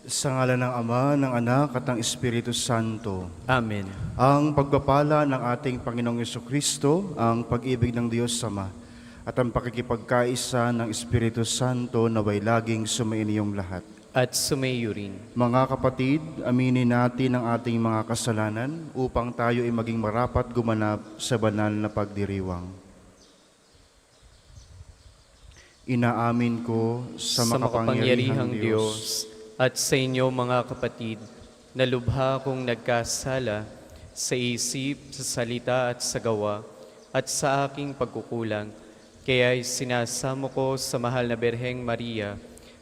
Sa ngalan ng Ama, ng Anak, at ng Espiritu Santo. Amen. Ang pagpapala ng ating Panginoong Jesucristo, ang pag-ibig ng Diyos Ama, at ang pakikipagkaisa ng Espiritu Santo naway laging sumainyong lahat. At sumayo rin. Mga kapatid, aminin natin ang ating mga kasalanan upang tayo ay maging marapat gumanap sa banal na pagdiriwang. Inaamin ko sa makapangyarihang Diyos at sa inyo mga kapatid, na lubha kong nagkasala sa isip, sa salita at sa gawa, at sa aking pagkukulang. Kaya sinasamo ko sa mahal na Birheng Maria,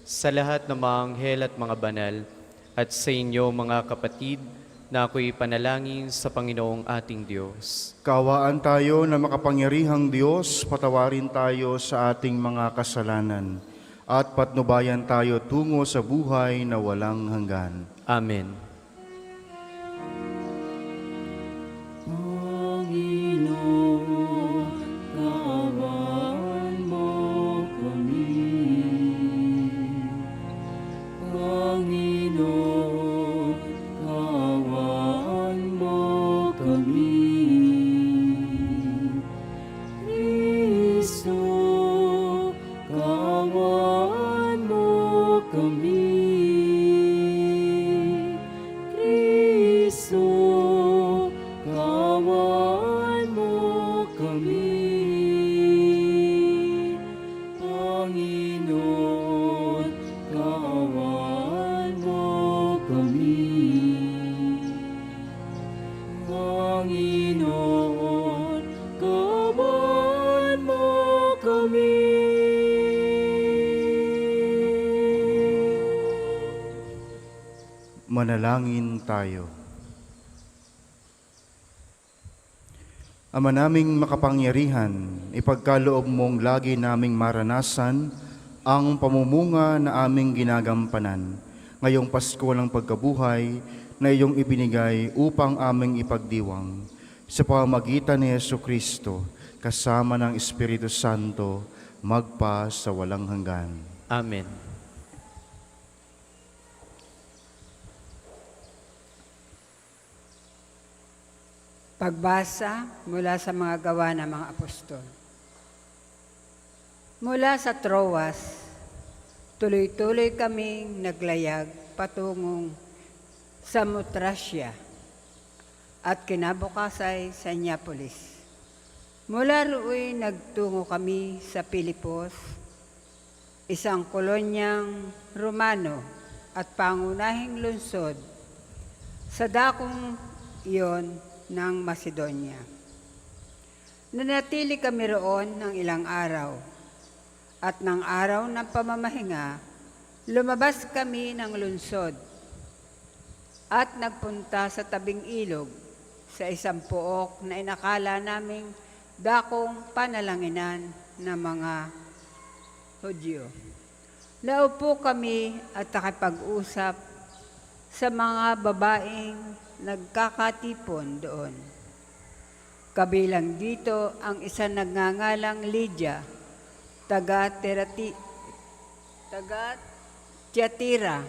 sa lahat ng mga anghel at mga banal, at sa inyo mga kapatid, na ako'y panalangin sa Panginoong ating Diyos. Kaawaan tayo na makapangyarihang Diyos, patawarin tayo sa ating mga kasalanan at patnubayan tayo tungo sa buhay na walang hanggan. Amen. Panginoon, kaawaan mo kami. Panginoon, kaawaan mo kami. Kristo, kaawaan mo kami. Kristo, kaawaan mo kami. Panginoon, kaawaan mo kami. Panginoon, kaawaan mo kami. Manalangin tayo. Ama naming makapangyarihan, ipagkaloob mong lagi naming maranasan ang pamumuga na aming ginagampanan ngayong Pasko ng pagkabuhay na iyong ibinigay upang aming ipagdiwang sa pamamagitan ni Jesucristo kasama ng Espiritu Santo magpa sa walang hanggan. Amen. Pagbasa mula sa mga gawa ng mga apostol. Mula sa Troas, tuloy-tuloy kaming naglayag patungong Samotrasya at kinabukasay sa Neapolis. Mula rooy nagtungo kami sa Pilipos, isang kolonyang Romano at pangunahing lungsod sa dakong iyon ng Macedonia. Nanatili kami roon ng ilang araw, at ng araw ng pamamahinga, lumabas kami ng lungsod at nagpunta sa tabing ilog sa isang pook na inakala naming dakong panalanginan ng mga Hudyo. Naupo kami at nakipag-usap sa mga babaeng nagkakatipon doon. Kabilang dito ang isa nagngangalang Lydia, taga Tiatira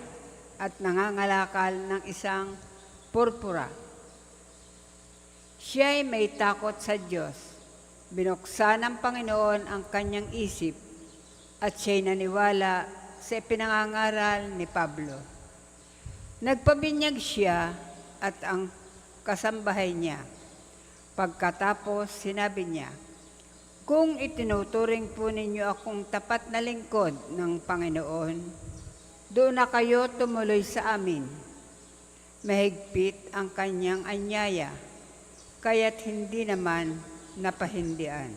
at nangangalakal ng isang purpura. Siya'y may takot sa Diyos. Binuksan ng Panginoon ang kanyang isip at siya'y naniwala sa ipinangangaral ni Pablo. Nagpabinyag siya at ang kasambahay niya. Pagkatapos, sinabi niya, "Kung itinuturing po ninyo akong tapat na lingkod ng Panginoon, doon na kayo tumuloy sa amin." Mahigpit ang kanyang anyaya, kaya't hindi naman napahindian.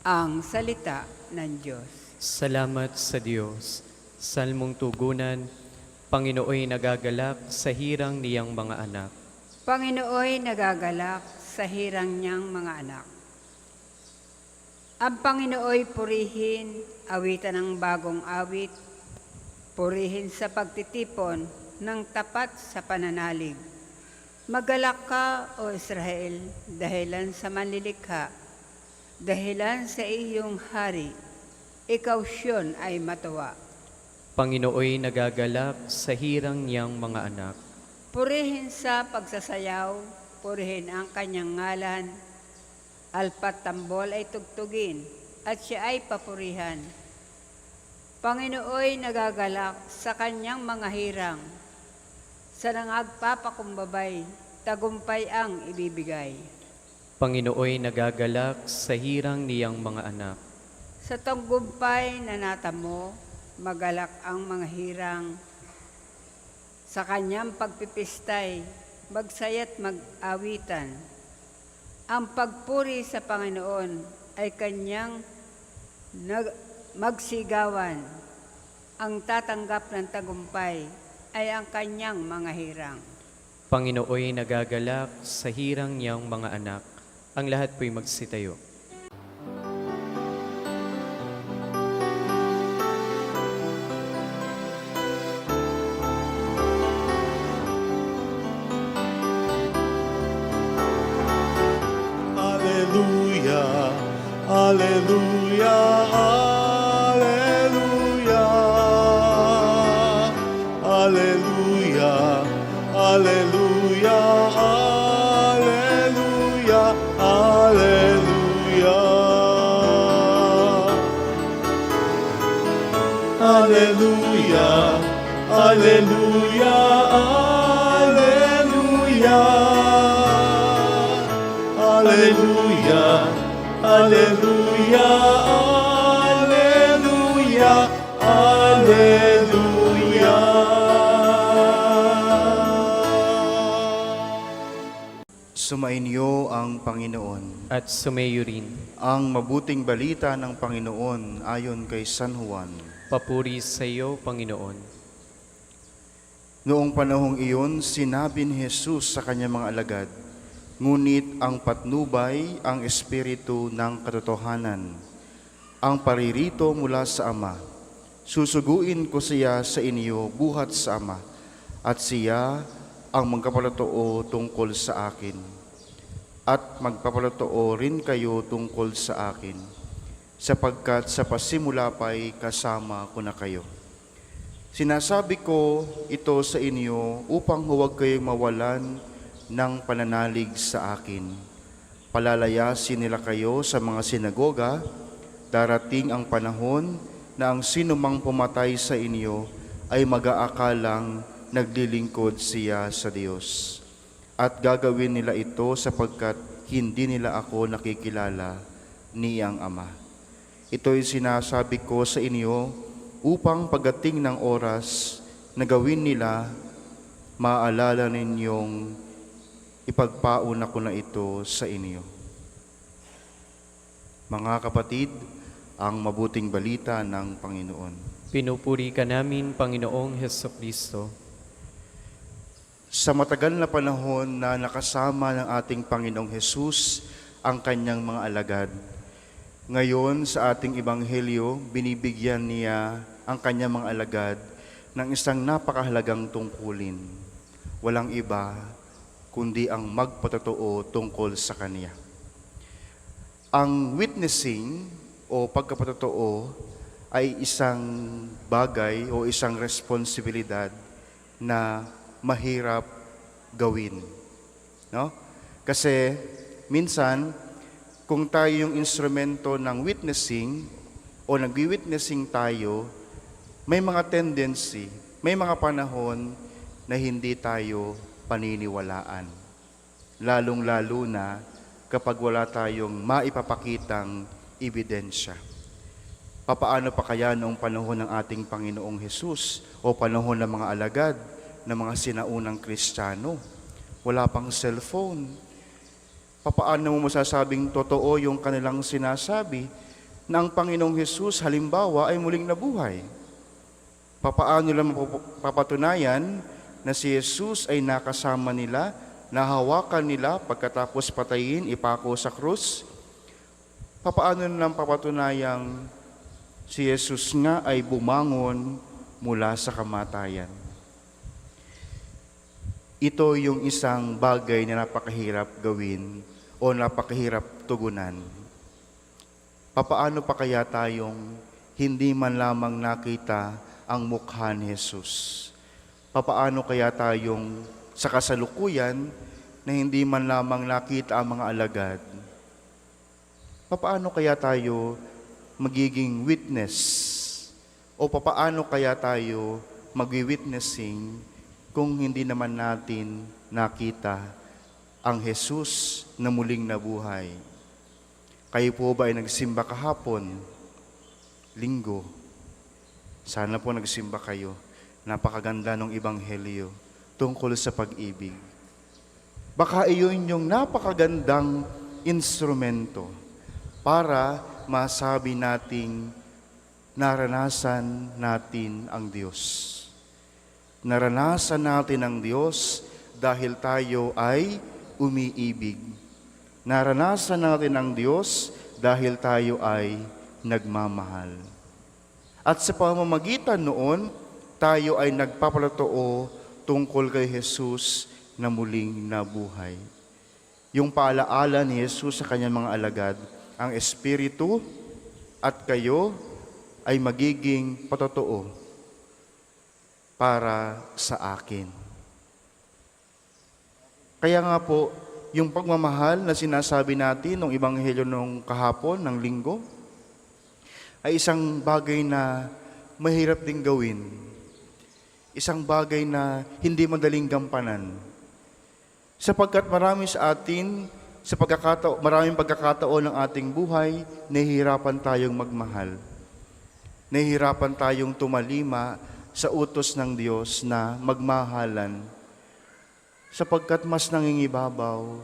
Ang salita ng Diyos. Salamat sa Diyos. Salmong tugunan, Panginooy nagagalak sa hirang niyang mga anak. Panginooy nagagalak sa hirang niyang mga anak. Ang Panginooy purihin, awitan ng bagong awit, purihin sa pagtitipon ng tapat sa pananalig. Magalak ka, O Israel, dahilan sa manlilikha, dahilan sa iyong hari, ikaw Siyon ay matuwa. Panginooy nagagalak sa hirang niyang mga anak. Purihin sa pagsasayaw, purihin ang kanyang ngalan. Alpat tambol ay tugtugin, at siya ay papurihan. Panginooy nagagalak sa kanyang mga hirang. Sa nangagpapakumbabay, tagumpay ang ibibigay. Panginooy nagagalak sa hirang niyang mga anak. Sa tagumpay na natamo, magalak ang mga hirang. Sa kanyang pagpipistay, magsaya't mag-awitan. Ang pagpuri sa Panginoon ay kanyang magsigawan. Ang tatanggap ng tagumpay ay ang kanyang mga hirang. Panginooy nagagalak sa hirang niyang mga anak. Ang lahat po'y magsitayo. Aleluya, aleluya, aleluya, aleluya, aleluya, aleluya, aleluya. Aleluya, aleluya, aleluya. Aleluya, aleluya, aleluya, aleluya. Sumainyo ang Panginoon. At sumayo rin. Ang mabuting balita ng Panginoon ayon kay San Juan. Papuri sa iyo, Panginoon. Noong panahong iyon, sinabi ni Jesus sa kanyang mga alagad, ngunit ang patnubay ang espiritu ng katotohanan, ang paririto mula sa Ama. Susuguin ko siya sa inyo buhat sa Ama, at siya ang magpapalotoo tungkol sa akin. At magpapalotoo rin kayo tungkol sa akin, sapagkat sa pasimula pa'y kasama ko na kayo. Sinasabi ko ito sa inyo upang huwag kayong mawalan ng pananalig sa akin. Palalayasin nila kayo sa mga sinagoga, darating ang panahon na ang sinumang pumatay sa inyo ay mag-aakalang naglilingkod siya sa Diyos. At gagawin nila ito sapagkat hindi nila ako nakikilala ni ang Ama. Ito'y sinasabi ko sa inyo upang pagdating ng oras na gawin nila, maalala ninyong ipagpauna ko na ito sa inyo. Mga kapatid, ang mabuting balita ng Panginoon. Pinupuri ka namin, Panginoong Hesukristo. Sa matagal na panahon na nakasama ng ating Panginoong Hesus ang kanyang mga alagad, ngayon sa ating Ebanghelyo, binibigyan niya ang kanyang mga alagad ng isang napakahalagang tungkulin. Walang iba kundi ang magpatotoo tungkol sa Kanya. Ang witnessing o pagkapatotoo ay isang bagay o isang responsibilidad na mahirap gawin. No? Kasi minsan, kung tayo yung instrumento ng witnessing o nagwi-witnessing tayo, may mga tendency, may mga panahon na hindi tayo paniniwalaan. Lalong-lalo na kapag wala tayong maipapakitang ebidensya. Papaano pa kaya noong panahon ng ating Panginoong Hesus o panahon ng mga alagad ng mga sinaunang Kristiyano? Wala pang cellphone. Papaano mo masasabing totoo yung kanilang sinasabi na ang Panginoong Hesus halimbawa ay muling nabuhay? Papaano lang mapapatunayan na si Jesus ay nakasama nila, nahawakan nila pagkatapos patayin, ipako sa krus? Papaano lang papatunayang si Jesus nga ay bumangon mula sa kamatayan? Ito yung isang bagay na napakahirap gawin o napakahirap tugunan. Papaano pa kaya tayong hindi man lamang nakita ang mukha ni Jesus. Papaano kaya tayong sa kasalukuyan na hindi man lamang nakita ang mga alagad? Papaano kaya tayo magiging witness? O papaano kaya tayo magwi-witnessing kung hindi naman natin nakita ang Jesus na muling nabuhay? Kayo po ba ay nagsimba kahapon? Linggo. Sana po nagsimba kayo. Napakaganda ng Ebanghelyo tungkol sa pag-ibig. Baka iyon yung napakagandang instrumento para masabi nating naranasan natin ang Diyos. Naranasan natin ang Diyos dahil tayo ay umiibig. Naranasan natin ang Diyos dahil tayo ay nagmamahal. At sa pamamagitan noon, tayo ay nagpapalotoo tungkol kay Jesus na muling nabuhay. Yung paalaala ni Jesus sa kanyang mga alagad, ang Espiritu at kayo ay magiging patotoo para sa akin. Kaya nga po, yung pagmamahal na sinasabi natin ng Ebanghelyo nung kahapon, ng linggo, ay isang bagay na mahirap ding gawin. Isang bagay na hindi madaling gampanan. Sapagkat marami sa atin, maraming pagkakataon ng ating buhay, nahihirapan tayong magmahal. Nahihirapan tayong tumalima sa utos ng Diyos na magmahalan. Sapagkat mas nangingibabaw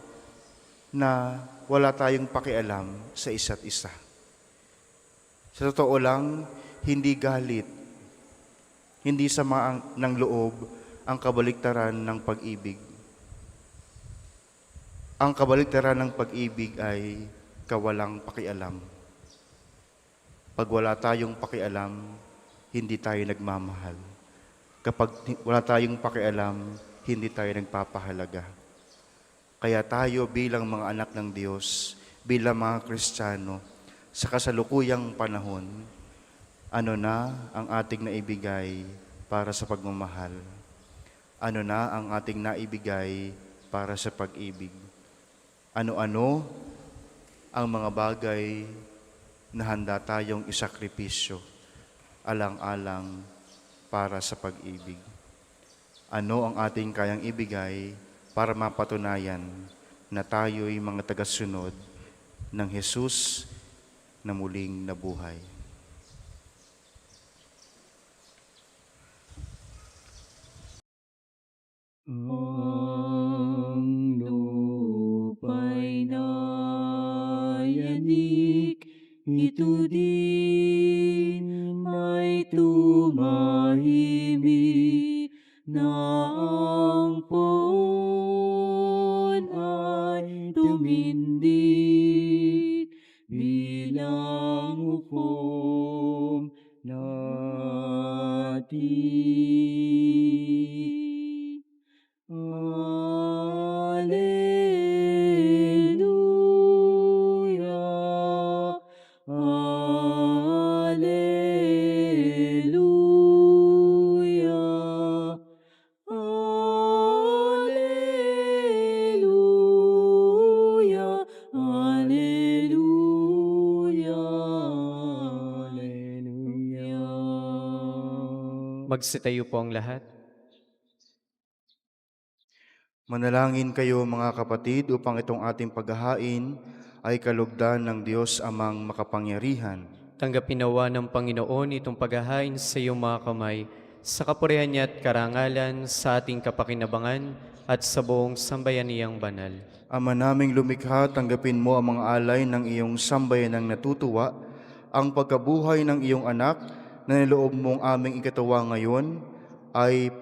na wala tayong pakialam sa isa't isa. Sa totoo lang, hindi galit, hindi sama ng loob ang kabaliktaran ng pag-ibig. Ang kabaliktaran ng pag-ibig ay kawalang pakialam. Pag wala tayong pakialam, hindi tayo nagmamahal. Kapag wala tayong pakialam, hindi tayo nagpapahalaga. Kaya tayo bilang mga anak ng Diyos, bilang mga Kristiyano, sa kasalukuyang panahon, ano na ang ating naibigay para sa pagmamahal? Ano na ang ating naibigay para sa pag-ibig? Ano-ano ang mga bagay na handa tayong isakripisyo, alang-alang para sa pag-ibig? Ano ang ating kayang ibigay para mapatunayan na tayo'y mga tagasunod ng Jesus na muling nabuhay? Ang lupa'y nayanig, ito din ay tumahimik, na ang poon ay tumindig, bilang hukom natin. Alleluia, Alleluia, Alleluia, Alleluia, Alleluia. Magsitayo po ang lahat. Manalangin kayo mga kapatid upang itong ating paghahain ay kalugdan ng Diyos amang makapangyarihan. Tanggapin nawa ng Panginoon itong paghahain sa iyong mga kamay, sa kapurihan niya at karangalan, sa ating kapakinabangan at sa buong sambayaniyang banal. Ama naming lumikha, tanggapin mo ang mga alay ng iyong sambayanang natutuwa, ang pagkabuhay ng iyong anak na niloob mong aming ikatawa ngayon ay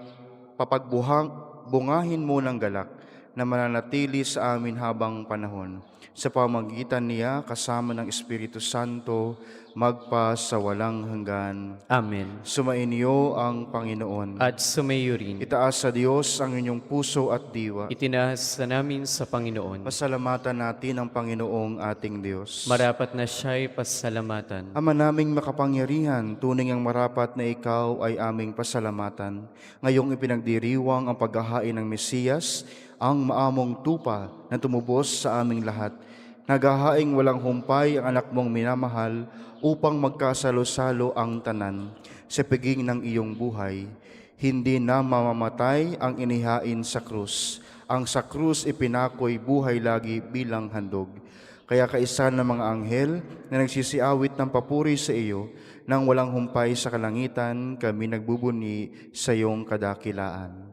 bungahin mo ng galak na mananatili sa amin habang panahon. sa pamagitan niya kasama ng Espiritu Santo, magpa sa walang hanggan. Amen. Sumainyo ang Panginoon. At sumayo rin. Itaas sa Diyos ang inyong puso at diwa. Itinaas na namin sa Panginoon. Pasalamatan natin ang Panginoong ating Diyos. Marapat na siya'y pasalamatan. Ama naming makapangyarihan, tunay ang marapat na ikaw ay aming pasalamatan. Ngayong ipinagdiriwang ang paghahain ng Mesiyas, ang maamong tupa na tumubos sa aming lahat. Naghahaing walang humpay ang anak mong minamahal upang magkasalo-salo ang tanan sa piging ng iyong buhay. Hindi na mamamatay ang inihain sa krus. Ang sa krus ipinakoy buhay lagi bilang handog. Kaya kaisa ng mga anghel na nagsisiawit ng papuri sa iyo, nang walang humpay sa kalangitan, kami nagbubuni sa iyong kadakilaan.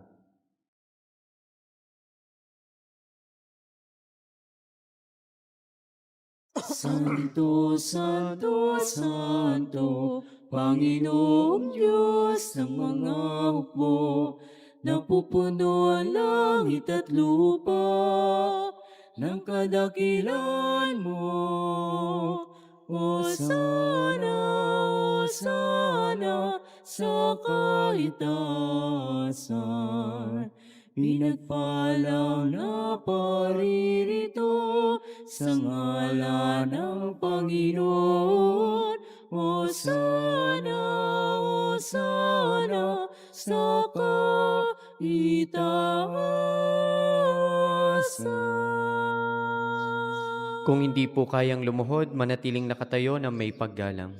Santo, Santo, Santo, Panginoong Diyos ng mga hukbo, napupuno ang langit at lupa ng kadakilan mo. Hosana, Hosana sa kaitaasan. Pinagpalang na paririto sa ngalan ng Panginoon. Hosana, Hosana sa kaitaasan. Kung hindi po kayang lumuhod, manatiling nakatayo na may paggalang.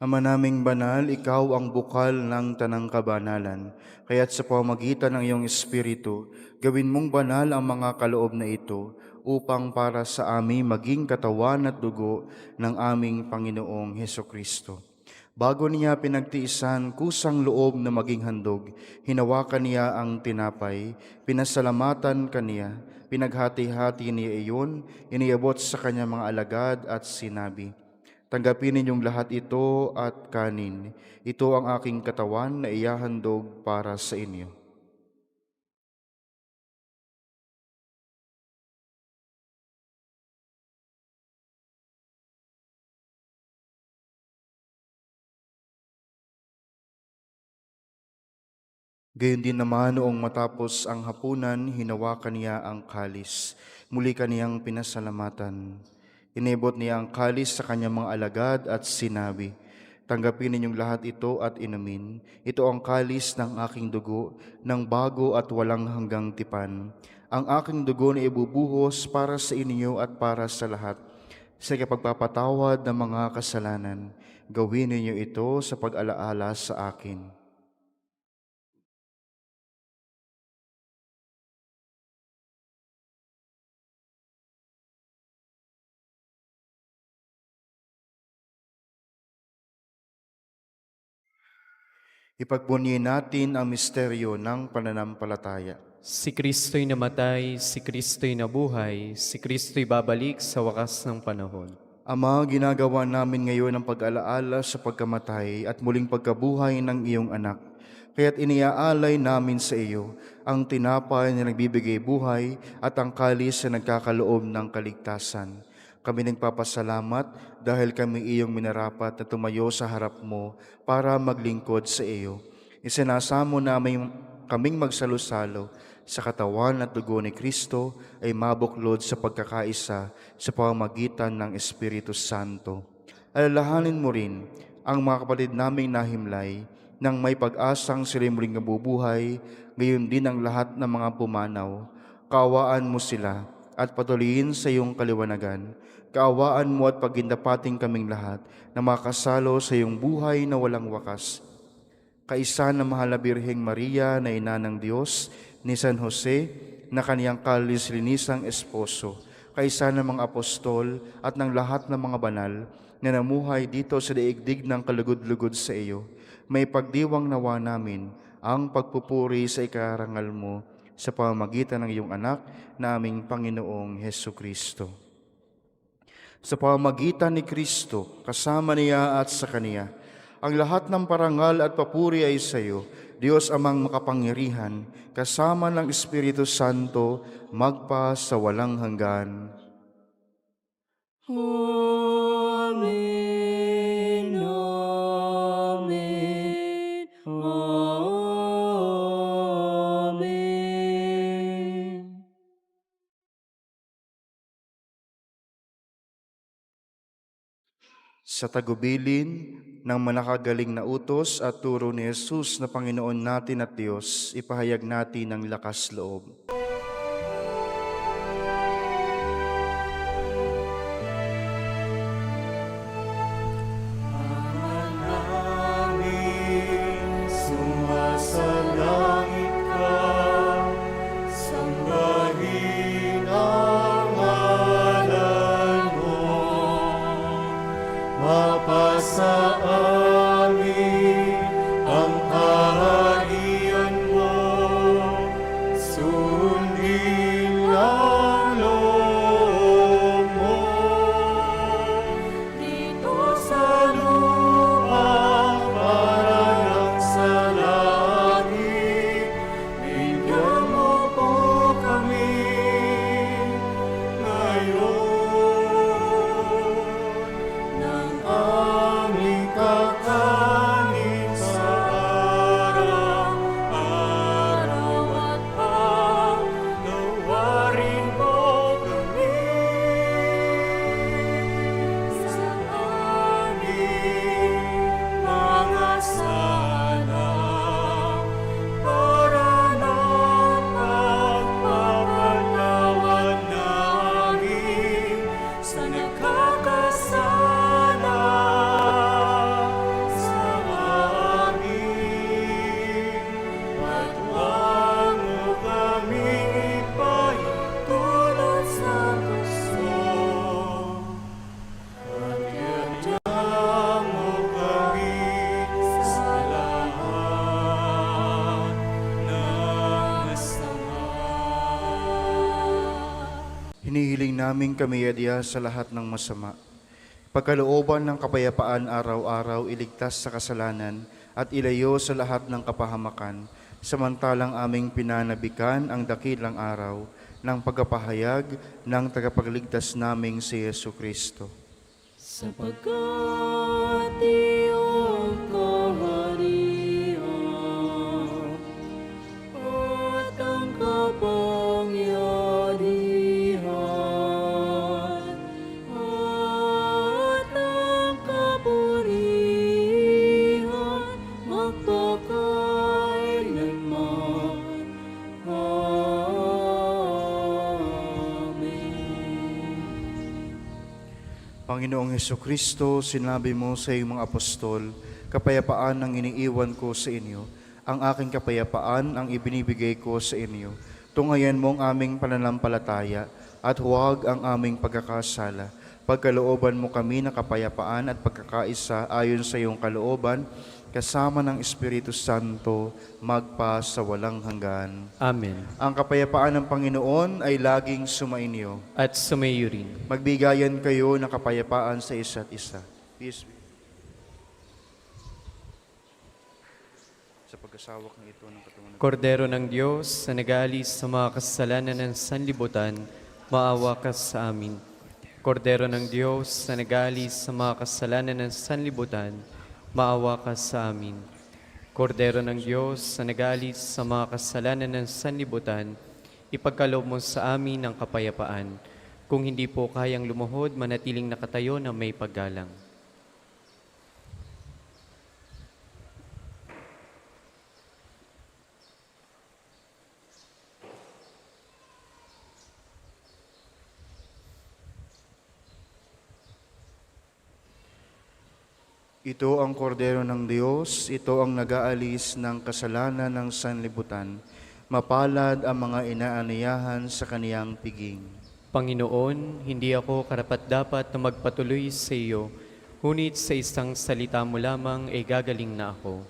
Ama naming banal, ikaw ang bukal ng tanang kabanalan. Kaya't sa pamamagitan ng iyong Espiritu, gawin mong banal ang mga kaloob na ito upang para sa amin maging katawan at dugo ng aming Panginoong Hesukristo. Bago niya pinagtiisan kusang loob na maging handog, hinawakan niya ang tinapay, pinasalamatan kaniya, pinaghati-hati niya iyon, iniabot sa kanyang mga alagad at sinabi, "Tanggapin ninyong lahat ito at kanin. Ito ang aking katawan na iyahandog para sa inyo." Gayon din naman noong matapos ang hapunan, hinawakan niya ang kalis. Muli kaniyang pinasalamatan. Inibot niya ang kalis sa kanyang mga alagad at sinabi, "Tanggapin ninyong lahat ito at inumin. Ito ang kalis ng aking dugo, ng bago at walang hanggang tipan. Ang aking dugo na ibubuhos para sa inyo at para sa lahat. Sa kapagpapatawad ng mga kasalanan, gawin ninyo ito sa pag-alaala sa akin." Ipagbunyi natin ang misteryo ng pananampalataya. Si Kristo'y namatay, si Kristo'y nabuhay, si Kristo'y babalik sa wakas ng panahon. Ama, ginagawa namin ngayon ang pag-alaala sa pagkamatay at muling pagkabuhay ng iyong anak. Kaya't iniaalay namin sa iyo ang tinapay na nagbibigay buhay at ang kalis na nagkakaloob ng kaligtasan. Kami nagpapasalamat dahil kami iyong minarapat na tumayo sa harap mo para maglingkod sa iyo. Isinasamo namin kaming magsalo-salo sa katawan at dugo ni Kristo ay mabuklod sa pagkakaisa sa pamamagitan ng Espiritu Santo. Alalahanin mo rin ang mga kapatid naming nahimlay nang may pag-asang sila'y muling nabubuhay, gayon din ang lahat ng mga pumanaw. Kaawaan mo sila at patuloyin sa iyong kaliwanagan. Kaawaan mo at pagindapating kaming lahat na makasalo sa iyong buhay na walang wakas. Kaisa na mahal na Birheng Maria na ina ng Diyos, ni San Jose na kaniyang kalis-linisang esposo, kaisa ng mga apostol at ng lahat ng mga banal na namuhay dito sa daigdig ng kalugod-lugod sa iyo, may pagdiwang nawa namin ang pagpupuri sa ikarangal mo sa pamamagitan ng iyong anak na aming Panginoong Hesukristo. Sa pamamagitan ni Kristo, kasama niya at sa Kaniya, ang lahat ng parangal at papuri ay sa iyo, Diyos amang makapangyarihan, kasama ng Espiritu Santo, magpa sa walang hanggan. Amen, Amen, Amen. Sa tagubilin ng manakagaling na utos at turo ni Jesus na Panginoon natin at Diyos, ipahayag natin ang lakas loob. Namin sumasalangit ka, sambahin ang ngalan mo. Mapasa amin ang kaharian mo, sundin ang loob mo. Dito sa lupa parang sa langit, bigyan mo po kami ngayon ng aming kakanin sa araw-araw at pagnawarin mo kami sa aming mga sala para ng pagpapatawad namin sa nagkakasala sa amin. At huwag mo kaming ipahintulot sa gusto, at iadya mo kami sa lahat ng masama. Hinihiling namin kami adya sa lahat ng masama. Pagkalooban ng kapayapaan araw-araw, iligtas sa kasalanan at ilayo sa lahat ng kapahamakan, samantalang aming pinanabikan ang dakilang araw ng pagkapahayag ng tagapagligtas naming si Yesu Kristo. Sapagkat iyong kaharian at ang kapangyarihan at ang kapurihan magpakailanman. Amen. Panginoong Heso Kristo, sinabi mo sa iyong mga apostol, kapayapaan ang iniiwan ko sa inyo, ang aking kapayapaan ang ibinibigay ko sa inyo. Tungayan mo ang aming pananampalataya at huwag ang aming pagkakasala. Pagkalooban mo kami ng kapayapaan at pagkakaisa ayon sa iyong kalooban, kasama ng Espiritu Santo, magpa sa walang hanggan. Amen. Ang kapayapaan ng Panginoon ay laging sumainyo. At sumayo rin. Magbigayan kayo ng kapayapaan sa isa't isa. Peace be. Sa pagkasawak ng ito ng katawan ng Kordero ng Diyos, na nag-aalis sa mga kasalanan ng sanlibutan, maawa ka sa amin. Kordero ng Diyos, na nag-aalis sa mga kasalanan ng sanlibutan, maawa ka sa amin. Kordero ng Diyos, na nag-aalis sa mga kasalanan ng sanlibutan, ipagkaloob mo sa amin ang kapayapaan. Kung hindi po kayang lumuhod, manatiling nakatayo na may paggalang. Ito ang kordero ng Diyos, ito ang nag-aalis ng kasalanan ng sanlibutan. Mapalad ang mga inaaniyahan sa kaniyang piging. Panginoon, hindi ako karapat-dapat na magpatuloy sa iyo, ngunit sa isang salita mo lamang ay gagaling na ako.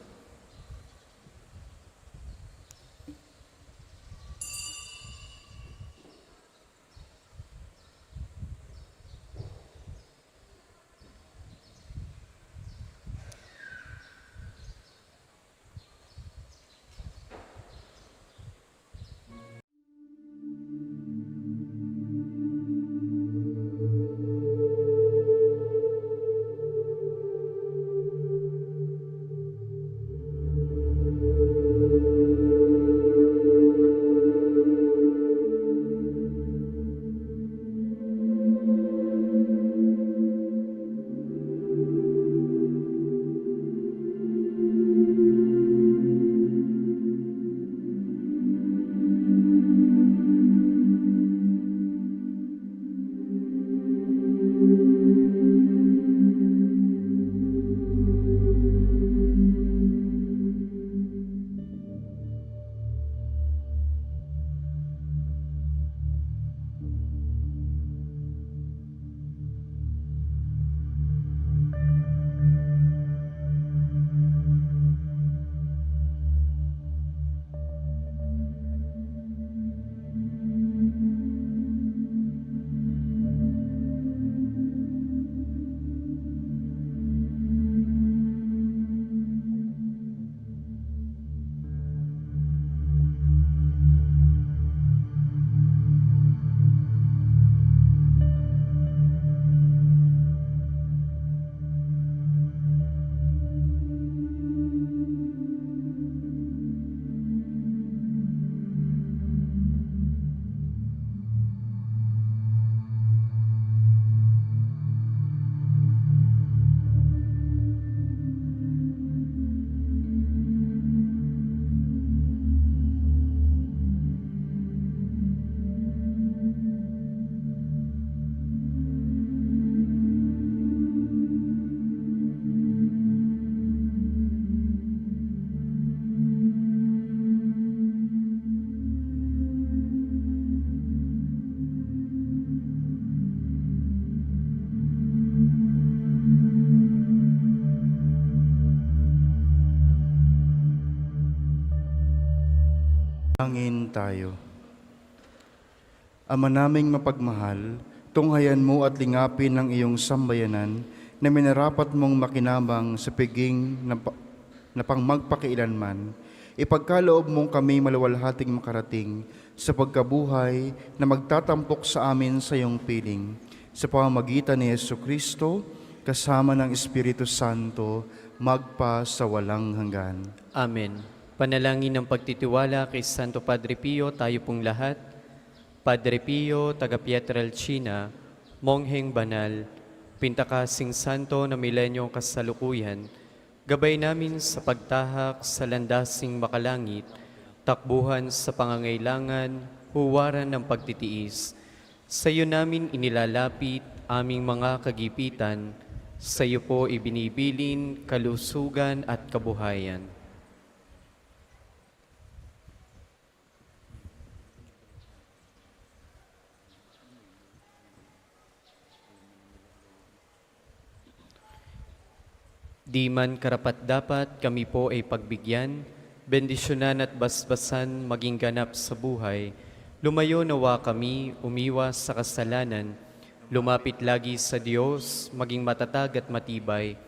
Manalangin tayo. Ama naming mapagmahal, tunghayan mo at lingapin ang iyong sambayanan na minarapat mong makinabang sa piging na pang magpakiilanman. Ipagkaloob mong kami maluwalhating makarating sa pagkabuhay na magtatampok sa amin sa iyong piling. Sa pamamagitan ni Jesucristo, kasama ng Espiritu Santo, magpa sa walang hanggan. Amen. Panalangin ng pagtitiwala kay Santo Padre Pio, tayo pong lahat. Padre Pio, taga Pietrelcina, Mongheng Banal, Pintakasing Santo na milenyong kasalukuyan, gabay namin sa pagtahak sa landasing makalangit, takbuhan sa pangangailangan, huwaran ng pagtitiis. Sa iyo namin inilalapit aming mga kagipitan, sa iyo po ibinibilin kalusugan at kabuhayan. Di man karapat-dapat kami po ay pagbigyan, bendisyonan at basbasan maging ganap sa buhay. Lumayo nawa kami, umiwas sa kasalanan, lumapit lagi sa Diyos, maging matatag at matibay.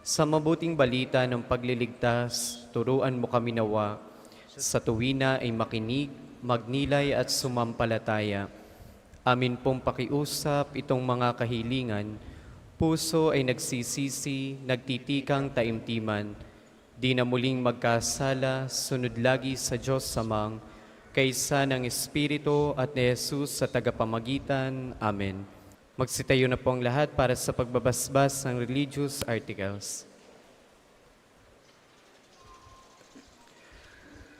Sa mabuting balita ng pagliligtas, turuan mo kami nawa. Sa tuwina ay makinig, magnilay at sumampalataya. Amin pong pakiusap itong mga kahilingan, puso ay nagsisisi, nagtitikang taimtiman. Di na muling magkasala, sunod lagi sa Diyos Amang, kaysa ng Espiritu at ni Jesus sa tagapamagitan. Amen. Magsitayo na po ang lahat para sa pagbabasbas ng religious articles.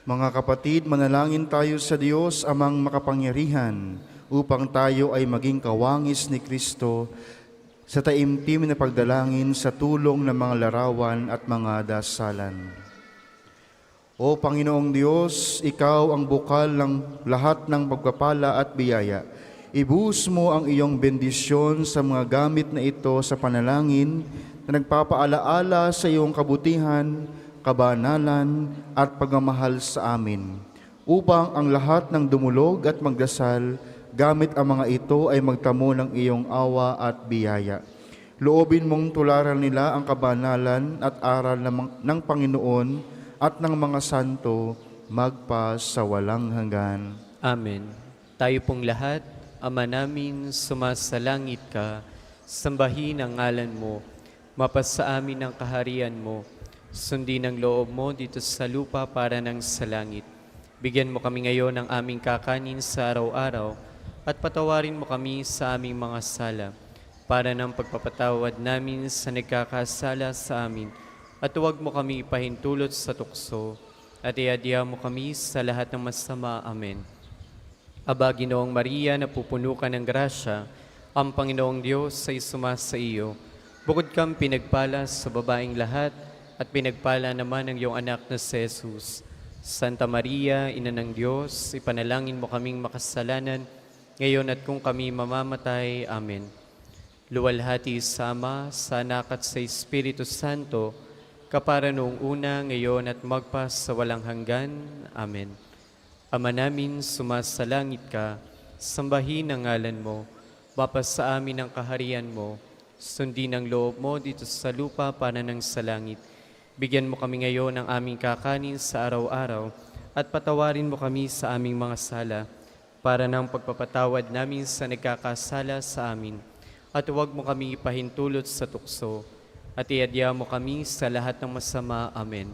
Mga kapatid, manalangin tayo sa Diyos amang makapangyarihan upang tayo ay maging kawangis ni Kristo sa taimtim na pagdalangin sa tulong ng mga larawan at mga dasalan. O Panginoong Diyos, Ikaw ang bukal ng lahat ng pagpapala at biyaya. Ibuhos mo ang iyong bendisyon sa mga gamit na ito sa panalangin na nagpapaalaala sa iyong kabutihan, kabanalan at pagmamahal sa amin, upang ang lahat ng dumulog at magdasal gamit ang mga ito ay magtamo ng iyong awa at biyaya. Loobin mong tularan nila ang kabanalan at aral ng Panginoon at ng mga santo magpa sa walang hanggan. Amen. Tayo pong lahat, Ama namin, sumasalangit ka, sambahin ang ngalan mo, mapasa amin ang kaharian mo, sundin ang loob mo dito sa lupa para ng sa langit. Bigyan mo kami ngayon ng aming kakanin sa araw-araw, at patawarin mo kami sa aming mga sala, para ng pagpapatawad namin sa nagkakasala sa amin, at huwag mo kami ipahintulot sa tukso, at iadya mo kami sa lahat ng masama. Amen. Aba, Ginoong Maria, napupuno ka ng grasya, ang Panginoong Diyos ay sumasa iyo. Bukod kang pinagpala sa babaeng lahat, at pinagpala naman ang iyong anak na si Jesus. Santa Maria, Ina ng Diyos, ipanalangin mo kaming makasalanan, ngayon at kung kami mamamatay. Amen. Luwalhati sa Ama, sa Anak at sa Espiritu Santo, kapara noong una, ngayon at magpa sa walang hanggan. Amen. Ama namin, sumasalangit ka, sambahin ang ngalan mo, mapasa amin ang kaharian mo, sundin ang loob mo dito sa lupa para ng sa langit. Bigyan mo kami ngayon ng aming kakanin sa araw-araw, at patawarin mo kami sa aming mga sala, para ng pagpapatawad namin sa nagkakasala sa amin. At huwag mo kami ipahintulot sa tukso, at iadya mo kami sa lahat ng masama. Amen.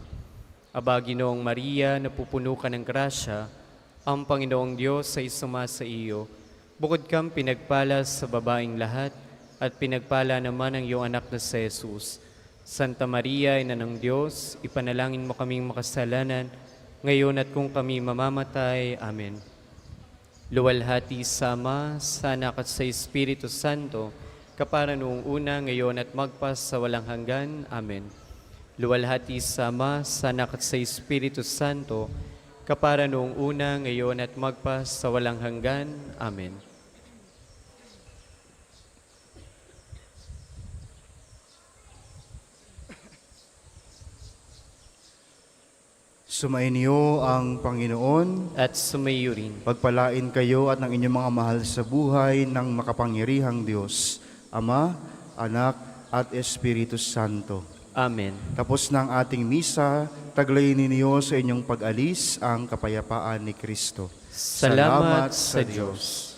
Aba, Ginoong Maria, napupuno ka ng grasya, ang Panginoong Diyos ay sumasa iyo. Bukod kang pinagpala sa babaeng lahat, at pinagpala naman ang iyong anak na si Jesus. Santa Maria, Ina ng Diyos, ipanalangin mo kaming makasalanan, ngayon at kung kami mamamatay. Amen. Luwalhati sa Ama, sa Anak at sa Espiritu Santo, kapara noong una, ngayon at magpa sa walang hanggan. Amen. Luwalhati sa Ama, sa Anak at sa Espiritu Santo, kapara noong una, ngayon at magpa sa walang hanggan. Amen. Sumainyo ang Panginoon. At sumayo rin. Pagpalain kayo at ng inyong mga mahal sa buhay ng makapangyarihang Diyos, Ama, Anak, at Espiritu Santo. Amen. Tapos ng ating misa, taglayin ninyo sa inyong pag-alis ang kapayapaan ni Kristo. Salamat sa Diyos.